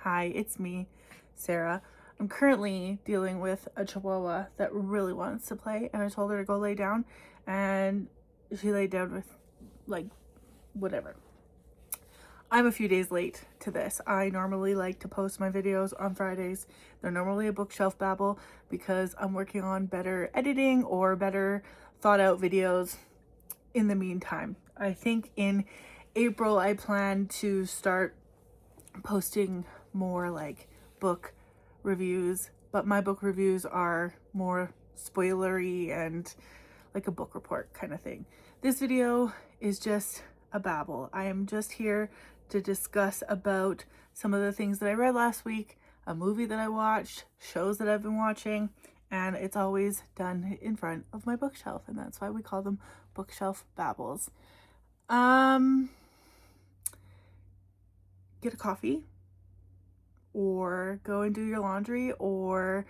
Hi, it's me, Sarah. I'm currently dealing with a chihuahua that really wants to play, and I told her to go lay down, and she laid down with, like, whatever. I'm a few days late to this. I normally like to post my videos on Fridays. They're normally a bookshelf babble because I'm working on better editing or better thought out videos in the meantime. I think in April I plan to start posting more like book reviews, but my book reviews are more spoilery and like a book report kind of thing. This video is just a babble. I am just here to discuss about some of the things that I read last week, a movie that I watched, shows that I've been watching, and it's always done in front of my bookshelf, and that's why we call them bookshelf babbles. Get a coffee or go and do your laundry or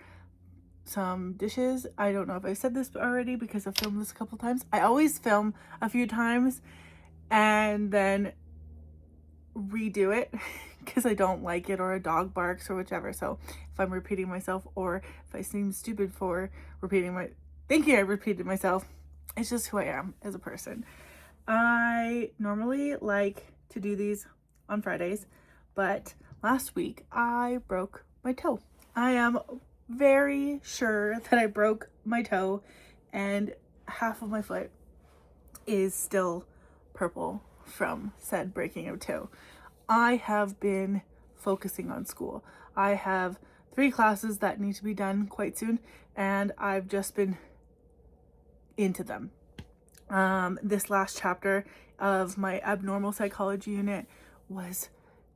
some dishes. I don't know if I said this already because I've filmed this a couple times. I always film a few times and then redo it because I don't like it, or a dog barks or whichever. So if I'm repeating myself or if I seem stupid for thinking I repeated myself, it's just who I am as a person. I normally like to do these on Fridays, but last week I broke my toe. I am very sure that I broke my toe, and half of my foot is still purple from said breaking of toe. I have been focusing on school. I have 3 classes that need to be done quite soon, and I've just been into them. This last chapter of my abnormal psychology unit was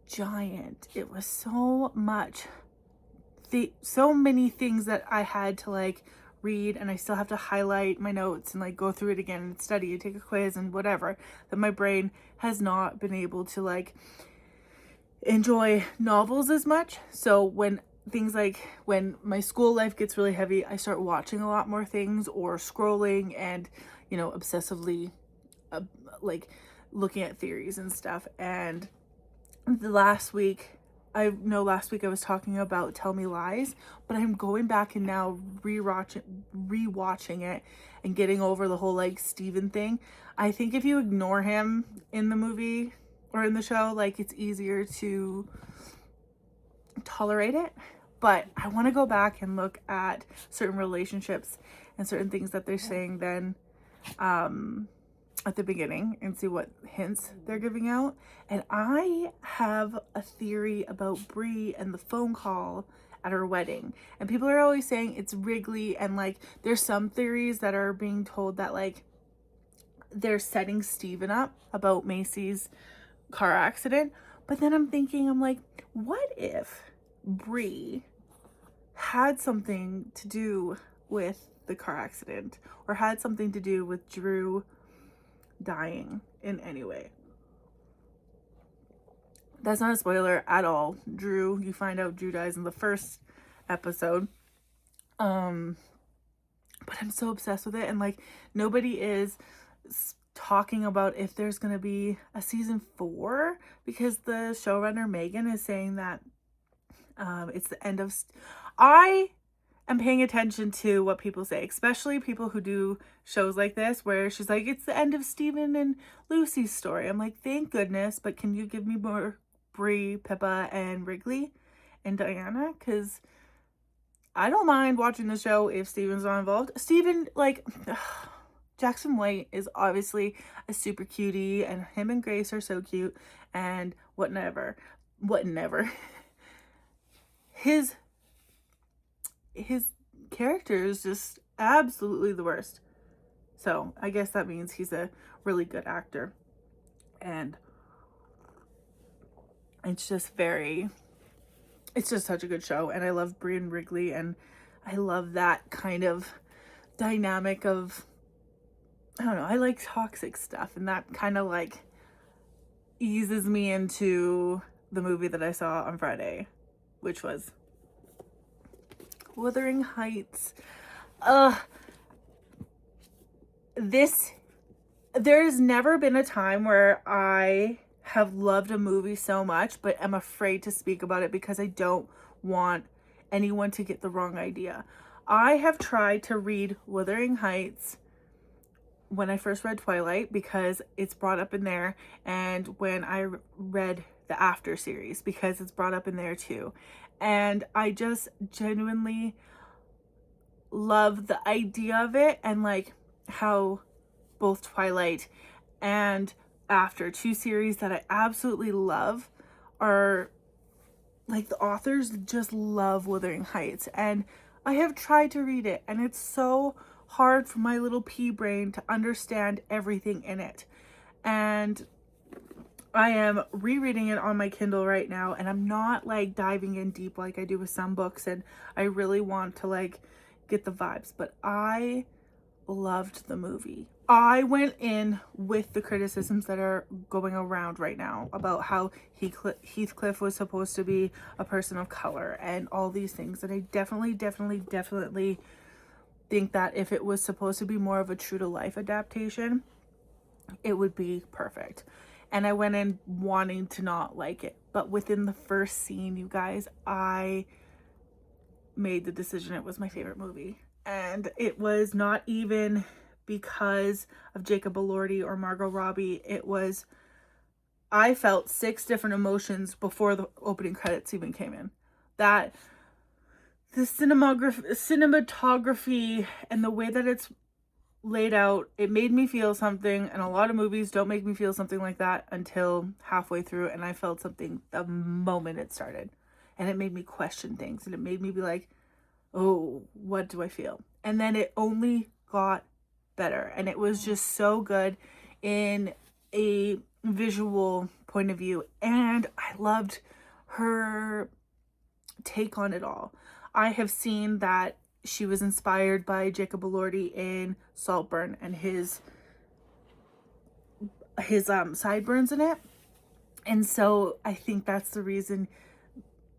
giant. It was so much, so many things that I had to like read, and I still have to highlight my notes and like go through it again and study and take a quiz and whatever, that my brain has not been able to like enjoy novels as much. So when my school life gets really heavy, I start watching a lot more things or scrolling and, obsessively like looking at theories and stuff. And last week I was talking about Tell Me Lies, but I'm going back and now rewatching it and getting over the whole like Steven thing. I think if you ignore him in the movie or in the show, like it's easier to tolerate it. But I want to go back and look at certain relationships and certain things that they're saying then at the beginning and see what hints they're giving out. And I have a theory about Brie and the phone call at her wedding. And people are always saying it's Wrigley, and like there's some theories that are being told that like they're setting Steven up about Macy's car accident. But then I'm like, what if Brie had something to do with the car accident, or had something to do with Drew dying in any way? That's not a spoiler at all. You find out Drew dies in the first episode. But I'm so obsessed with it, and like nobody is talking about if there's gonna be a season 4, because the showrunner Megan is saying that it's the end of I am paying attention to what people say, especially people who do shows like this where she's like, it's the end of Steven and Lucy's story. I'm like, thank goodness, but can you give me more Brie, Pippa, and Wrigley and Diana? Because I don't mind watching the show if Steven's not involved. Steven, like, Jackson White is obviously a super cutie, and him and Grace are so cute, and whatever. His character is just absolutely the worst. So I guess that means he's a really good actor. And it's just such a good show. And I love Brie and Wrigley, and I love that kind of dynamic of, I don't know, I like toxic stuff, and that kind of like eases me into the movie that I saw on Friday, which was Wuthering Heights. There's never been a time where I have loved a movie so much, but I'm afraid to speak about it because I don't want anyone to get the wrong idea. I have tried to read Wuthering Heights when I first read Twilight because it's brought up in there, and when I read the After series because it's brought up in there too. And I just genuinely love the idea of it, and like how both Twilight and After, two series that I absolutely love, are like the authors just love Wuthering Heights. And I have tried to read it, and it's so hard for my little pea brain to understand everything in it. And I am rereading it on my Kindle right now, and I'm not like diving in deep like I do with some books, and I really want to like get the vibes, but I loved the movie. I went in with the criticisms that are going around right now about how Heathcliff was supposed to be a person of color and all these things. And I definitely think that if it was supposed to be more of a true to life adaptation, it would be perfect. And I went in wanting to not like it. But within the first scene, you guys, I made the decision it was my favorite movie. And it was not even because of Jacob Elordi or Margot Robbie. It was, I felt 6 different emotions before the opening credits even came in. That the cinematography and the way that it's laid out, it made me feel something. And a lot of movies don't make me feel something like that until halfway through, and I felt something the moment it started. And it made me question things, and it made me be like, oh, what do I feel? And then it only got better, and it was just so good in a visual point of view, and I loved her take on it all. I have seen that she was inspired by Jacob Elordi in Saltburn and his sideburns in it, and so I think that's the reason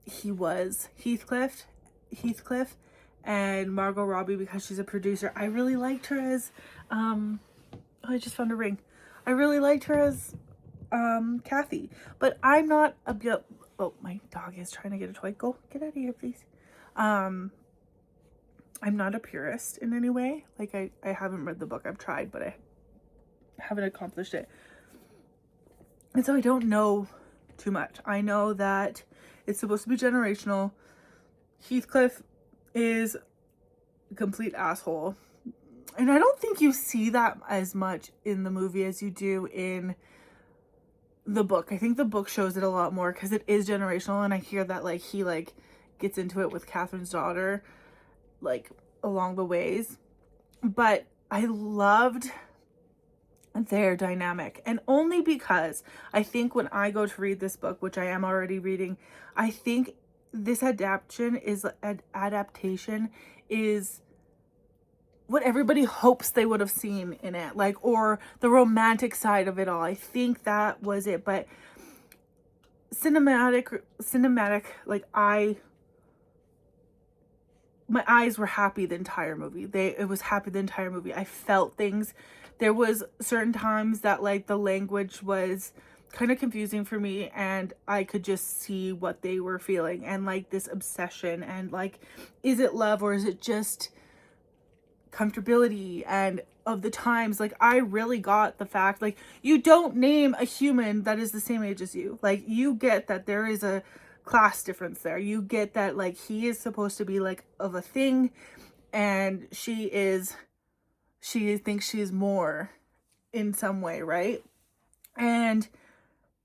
he was Heathcliff, and Margot Robbie, because she's a producer. I really liked her as oh, I just found a ring. I really liked her as Kathy, but I'm not a oh, my dog is trying to get a toy. Go get out of here, please. I'm not a purist in any way. Like I haven't read the book. I've tried, but I haven't accomplished it. And so I don't know too much. I know that it's supposed to be generational. Heathcliff is a complete asshole. And I don't think you see that as much in the movie as you do in the book. I think the book shows it a lot more because it is generational, and I hear that like he like gets into it with Catherine's daughter like along the ways. But I loved their dynamic, and only because I think when I go to read this book, which I am already reading, I think this adaptation is what everybody hopes they would have seen in it, like, or the romantic side of it all. I think that was it. But cinematic, like my eyes were happy the entire movie. It was happy the entire movie. I felt things. There was certain times that like the language was kind of confusing for me, and I could just see what they were feeling, and like this obsession, and like, is it love or is it just comfortability? And of the times, like, I really got the fact, like, you don't name a human that is the same age as you. Like, you get that there is a class difference there. You get that like he is supposed to be like of a thing, and she thinks she's more in some way, right? And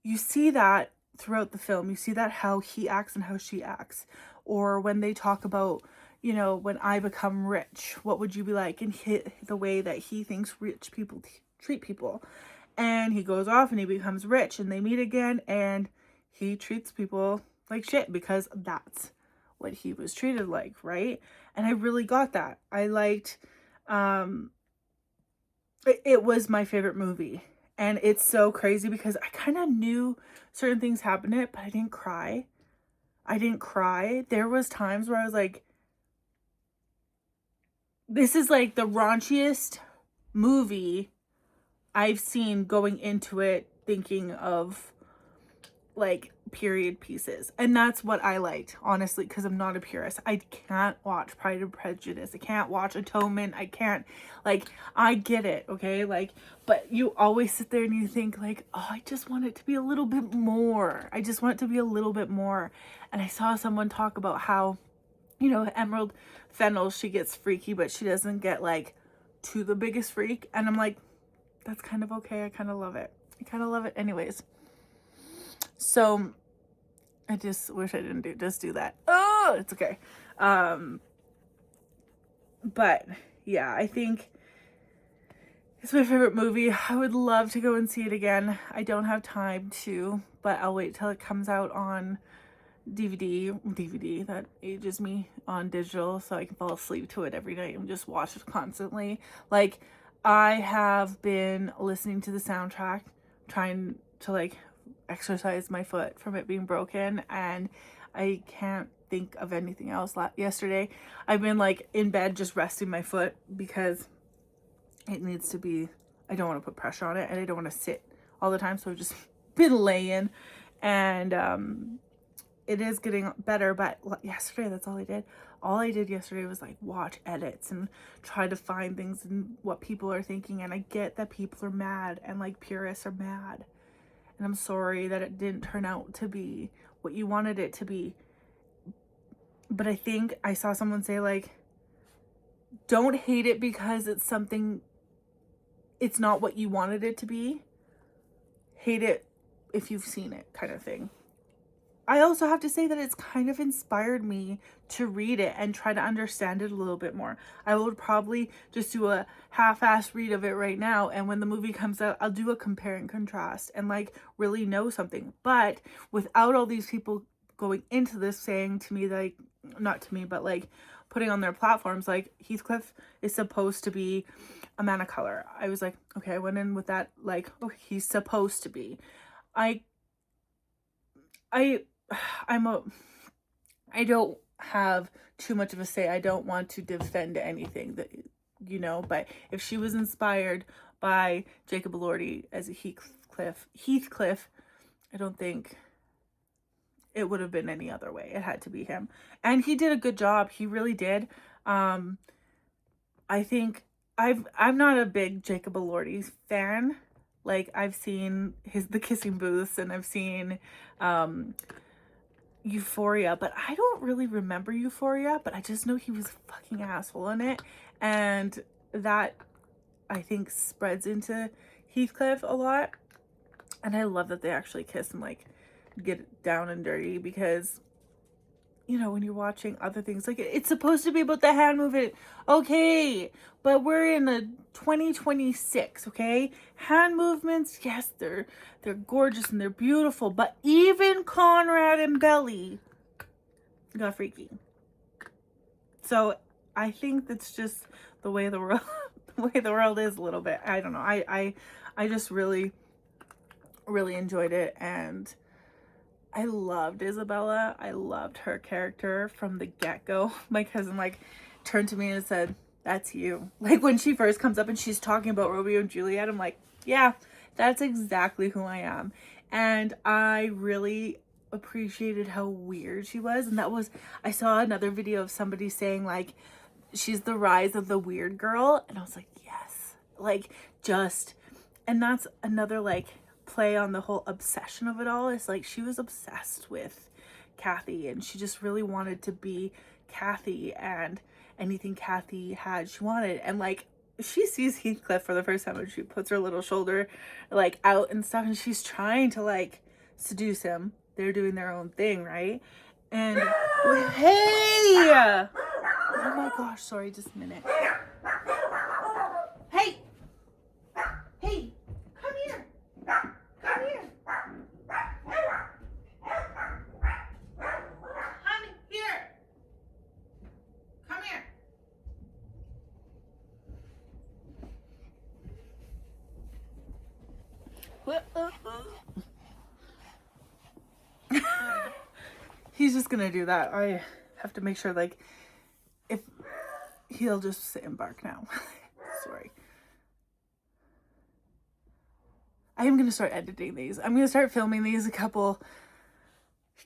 you see that throughout the film. You see that how he acts and how she acts. Or when they talk about, you know, when I become rich, what would you be like? And the way that he thinks rich people treat people. And he goes off and he becomes rich, and they meet again, and he treats people like shit because that's what he was treated like, right? And I really got that. I liked, it was my favorite movie. And it's so crazy because I kind of knew certain things happened in it, but I didn't cry. There was times where I was like, this is like the raunchiest movie I've seen going into it, thinking of like period pieces, and that's what I liked, honestly, because I'm not a purist. I can't watch Pride and Prejudice, I can't watch Atonement, I can't, like, I get it, okay, like, but you always sit there and you think like, oh, I just want it to be a little bit more, I just want it to be a little bit more. And I saw someone talk about how, you know, Emerald Fennel, she gets freaky, but she doesn't get like to the biggest freak, and I'm like, that's kind of okay, I kind of love it, anyways. So I just wish I didn't do that. Oh, it's okay. But yeah, I think it's my favorite movie. I would love to go and see it again. I don't have time to, but I'll wait till it comes out on DVD, that ages me, on digital, so I can fall asleep to it every night and just watch it constantly. Like, I have been listening to the soundtrack, trying to like exercise my foot from it being broken, and I can't think of anything else. Yesterday I've been like in bed just resting my foot because it needs to be, I don't want to put pressure on it and I don't want to sit all the time, so I've just been laying, and it is getting better. But yesterday, that's all I did. All I did yesterday was like watch edits and try to find things and what people are thinking. And I get that people are mad and like purists are mad. And I'm sorry that it didn't turn out to be what you wanted it to be. But I think I saw someone say like, don't hate it because it's something, it's not what you wanted it to be. Hate it if you've seen it, kind of thing. I also have to say that it's kind of inspired me to read it and try to understand it a little bit more. I would probably just do a half-ass read of it right now, and when the movie comes out, I'll do a compare and contrast and like really know something. But without all these people going into this saying to me, like, not to me, but like putting on their platforms like Heathcliff is supposed to be a man of color, I was like, okay, I went in with that like, oh, he's supposed to be. I don't have too much of a say. I don't want to defend anything that, you know, but if she was inspired by Jacob Elordi as a Heathcliff, I don't think it would have been any other way. It had to be him. And he did a good job. He really did. I think I'm not a big Jacob Elordi fan. Like, I've seen the Kissing Booths, and I've seen Euphoria, but I don't really remember Euphoria, but I just know he was a fucking asshole in it, and that, I think, spreads into Heathcliff a lot. And I love that they actually kiss and like get down and dirty, because, you know, when you're watching other things, like, it's supposed to be about the hand movement, okay, but we're in a 2026, okay? Hand movements, yes, they're gorgeous and they're beautiful, but even Conrad and Belly got freaky. So I think that's just the way the world is a little bit. I don't know. I just really enjoyed it, and I loved Isabella. I loved her character from the get-go. My cousin like turned to me and said, "That's you." Like, when she first comes up and she's talking about Romeo and Juliet, I'm like, yeah, that's exactly who I am. And I really appreciated how weird she was. And I saw another video of somebody saying like, she's the rise of the weird girl. And I was like, yes, like, and that's another like play on the whole obsession of it all. Is like, she was obsessed with Kathy, and she just really wanted to be Kathy, and anything Kathy had, she wanted. And like, she sees Heathcliff for the first time and she puts her little shoulder like out and stuff, and she's trying to like seduce him. They're doing their own thing, right? And hey, oh my gosh, sorry, just a minute. Hey, come here. Come here. Come here. He's just gonna do that. I have to make sure, like, if he'll just sit and bark now. Sorry. I am gonna start editing these. I'm gonna start filming these a couple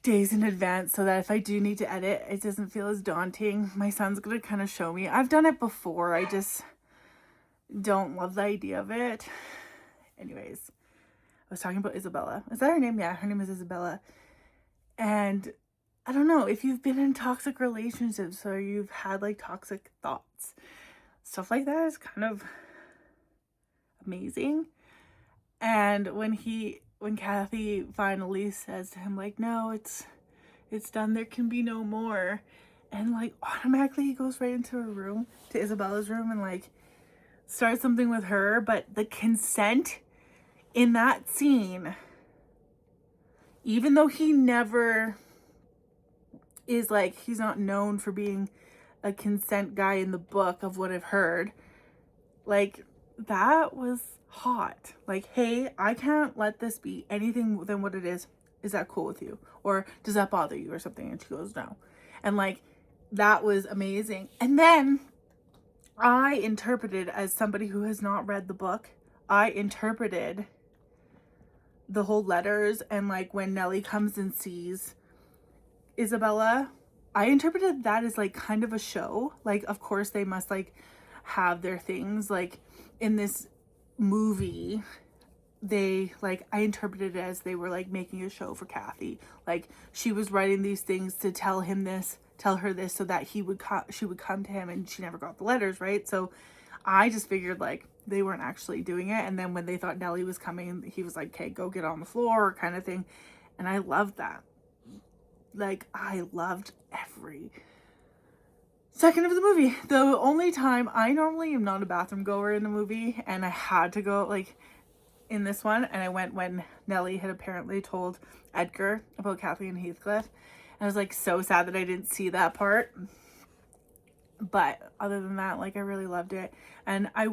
days in advance so that if I do need to edit, it doesn't feel as daunting. My son's gonna kind of show me. I've done it before. I just don't love the idea of it. Anyways, I was talking about Isabella. Is that her name? Yeah, her name is Isabella. And I don't know, if you've been in toxic relationships or you've had like toxic thoughts, stuff like that is kind of amazing. And when Kathy finally says to him like, no, it's done, there can be no more, and like automatically he goes right into her room, to Isabella's room, and like starts something with her. But the consent in that scene, even though he never is like, he's not known for being a consent guy in the book of what I've heard, like that was hot. Like, hey, I can't let this be anything than what it is. Is that cool with you? Or does that bother you or something? And she goes, no. And like, that was amazing. And then I interpreted, as somebody who has not read the book, I interpreted the whole letters, and like when Nellie comes and sees Isabella, I interpreted that as like kind of a show. Like, of course they must like have their things, like in this movie they like, I interpreted it as they were like making a show for Kathy. Like she was writing these things to tell her this so that she would come to him, and she never got the letters, right? So I just figured like they weren't actually doing it, and then when they thought Nellie was coming, he was like, okay, go get on the floor kind of thing. And I loved that. Like, I loved every second of the movie. The only time, I normally am not a bathroom goer in the movie, and I had to go like in this one, and I went when Nellie had apparently told Edgar about Kathleen and Heathcliff, and I was like so sad that I didn't see that part. But other than that, like I really loved it, and I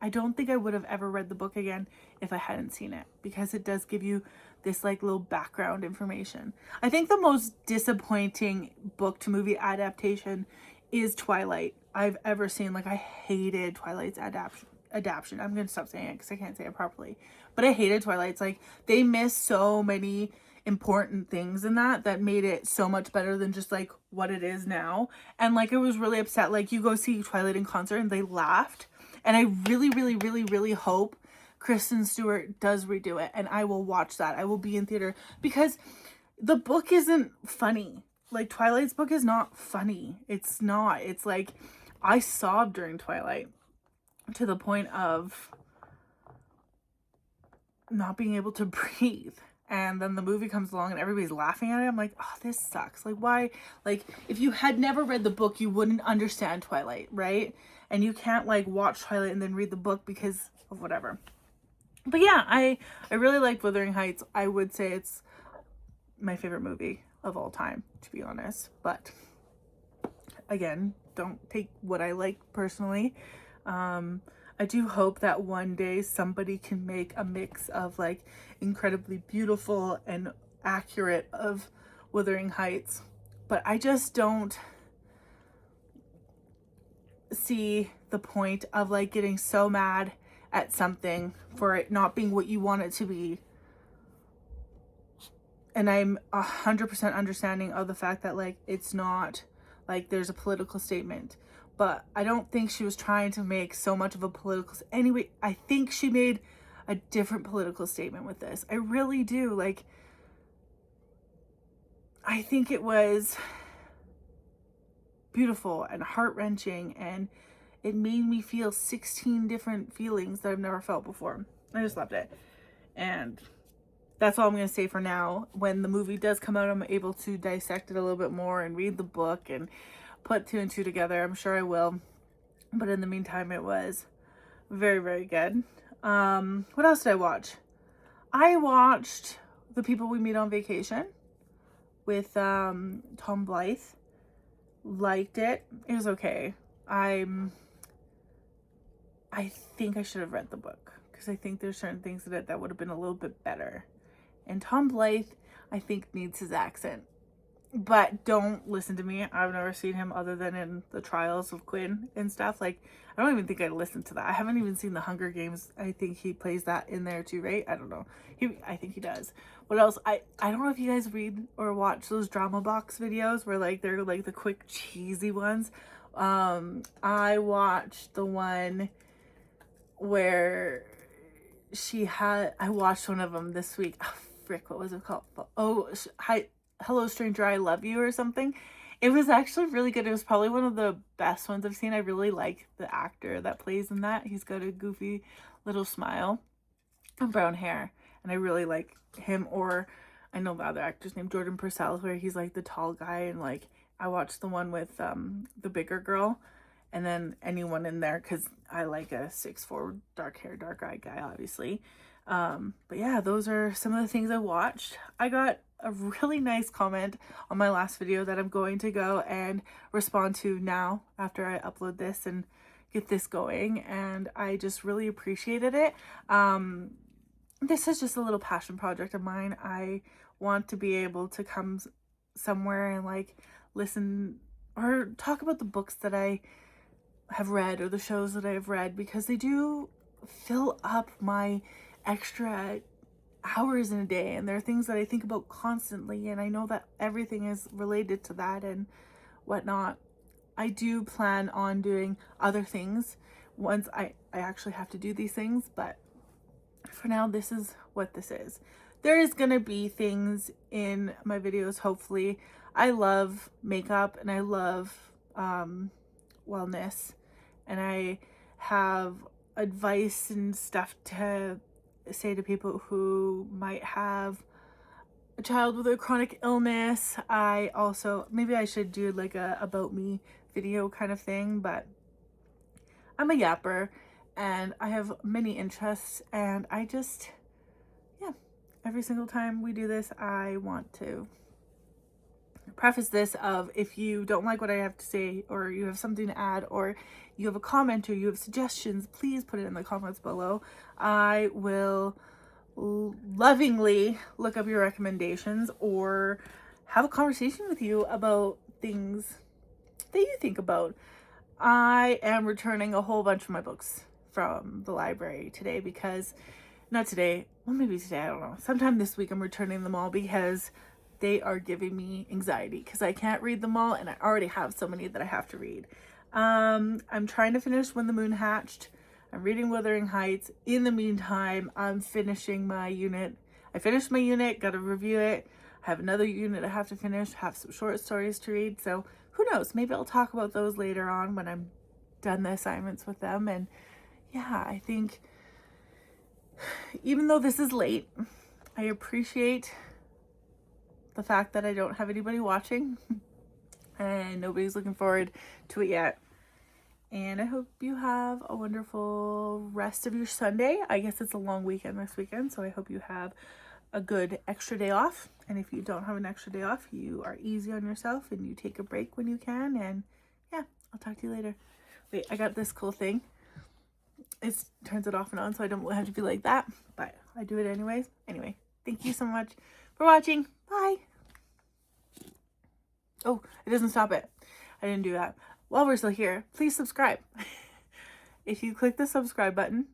don't think I would have ever read the book again if I hadn't seen it, because it does give you this like little background information. I think the most disappointing book to movie adaptation is Twilight I've ever seen. Like I hated Twilight's adaptation. I'm gonna stop saying it because I can't say it properly, but I hated Twilight's. Like they missed so many important things in that made it so much better than just like what it is now. And like I was really upset. Like you go see Twilight in concert and they laughed, and I really really really really hope Kristen Stewart does redo it, and I will watch that. I will be in theater, because the book isn't funny. Like Twilight's book is not funny. It's not. It's like I sobbed during Twilight to the point of not being able to breathe. And then the movie comes along and everybody's laughing at it. I'm like, oh, this sucks. Like, why? Like, if you had never read the book, you wouldn't understand Twilight, right? And you can't like watch Twilight and then read the book because of whatever. But yeah, I really like Wuthering Heights. I would say it's my favorite movie of all time, to be honest. But again, don't take what I like personally. I do hope that one day somebody can make a mix of like incredibly beautiful and accurate of Wuthering Heights. But I just don't see the point of like getting so mad at something for it not being what you want it to be. And I'm 100% understanding of the fact that like it's not like there's a political statement, but I don't think she was trying to make so much of a political anyway. I think she made a different political statement with this. I really do. Like I think it was beautiful and heart-wrenching, and it made me feel 16 different feelings that I've never felt before. I just loved it. And that's all I'm going to say for now. When the movie does come out, I'm able to dissect it a little bit more and read the book and put two and two together. I'm sure I will. But in the meantime, it was very, very good. What else did I watch? I watched The People We Meet on Vacation with Tom Blythe. Liked it. It was okay. I think I should have read the book, because I think there's certain things in it that would have been a little bit better. And Tom Blythe, I think, needs his accent. but don't listen to me. I've never seen him other than in the Trials of Quinn and stuff. Like, I don't even think I'd listen to that. I haven't even seen the Hunger Games. I think he plays that in there too, right? I don't know. I think he does. What else? I don't know if you guys read or watch those drama box videos where like they're like the quick cheesy ones. I watched the one where I watched one of them this week. Oh, frick, what was it called? Oh, hi, Hello Stranger, I Love You or something. It was actually really good. It was probably one of the best ones I've seen. I really like the actor that plays in that. He's got a goofy little smile and brown hair, and I really like him. Or I know the other actor's name, Jordan Purcell, where he's like the tall guy, and like I watched the one with the bigger girl, and then anyone in there, because I like a 6'4", dark hair, dark eyed guy, obviously. But yeah, those are some of the things I watched. I got a really nice comment on my last video that I'm going to go and respond to now after I upload this and get this going, and I just really appreciated it. This is just a little passion project of mine. I want to be able to come somewhere and like listen or talk about the books that I have read or the shows that I've read, because they do fill up my extra hours in a day, and there are things that I think about constantly, and I know that everything is related to that and whatnot. I do plan on doing other things once I actually have to do these things, but for now, this is what this is. There is gonna be things in my videos, hopefully. I love makeup and I love wellness, and I have advice and stuff to say to people who might have a child with a chronic illness. I also, maybe I should do like a about me video kind of thing, but I'm a yapper and I have many interests, and I just, yeah, every single time we do this, I want to preface this of, if you don't like what I have to say, or you have something to add, or you have a comment, or you have suggestions, please put it in the comments below. I will lovingly look up your recommendations or have a conversation with you about things that you think about. I am returning a whole bunch of my books from the library today, because not today, well, maybe today, I don't know, sometime this week I'm returning them all, because they are giving me anxiety because I can't read them all, and I already have so many that I have to read. I'm trying to finish When the Moon Hatched. I'm reading Wuthering Heights. In the meantime, I'm finishing my unit. I finished my unit, got to review it. I have another unit I have to finish, have some short stories to read. So who knows, maybe I'll talk about those later on when I'm done the assignments with them. And yeah, I think even though this is late, I appreciate the fact that I don't have anybody watching and nobody's looking forward to it yet. And I hope you have a wonderful rest of your Sunday. I guess it's a long weekend this weekend, so I hope you have a good extra day off. And if you don't have an extra day off, you are easy on yourself and you take a break when you can. And yeah, I'll talk to you later. Wait, I got this cool thing. It turns it off and on, so I don't have to be like that, but I do it anyways. Anyway, thank you so much for watching. Bye. Oh, it doesn't stop it. I didn't do that. While we're still here, please subscribe. If you click the subscribe button,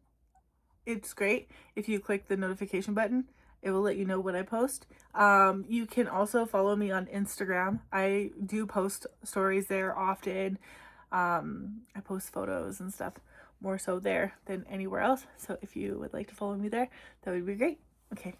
it's great. If you click the notification button, it will let you know when I post. You can also follow me on Instagram. I do post stories there often. I post photos and stuff more so there than anywhere else. So if you would like to follow me there, that would be great. Okay,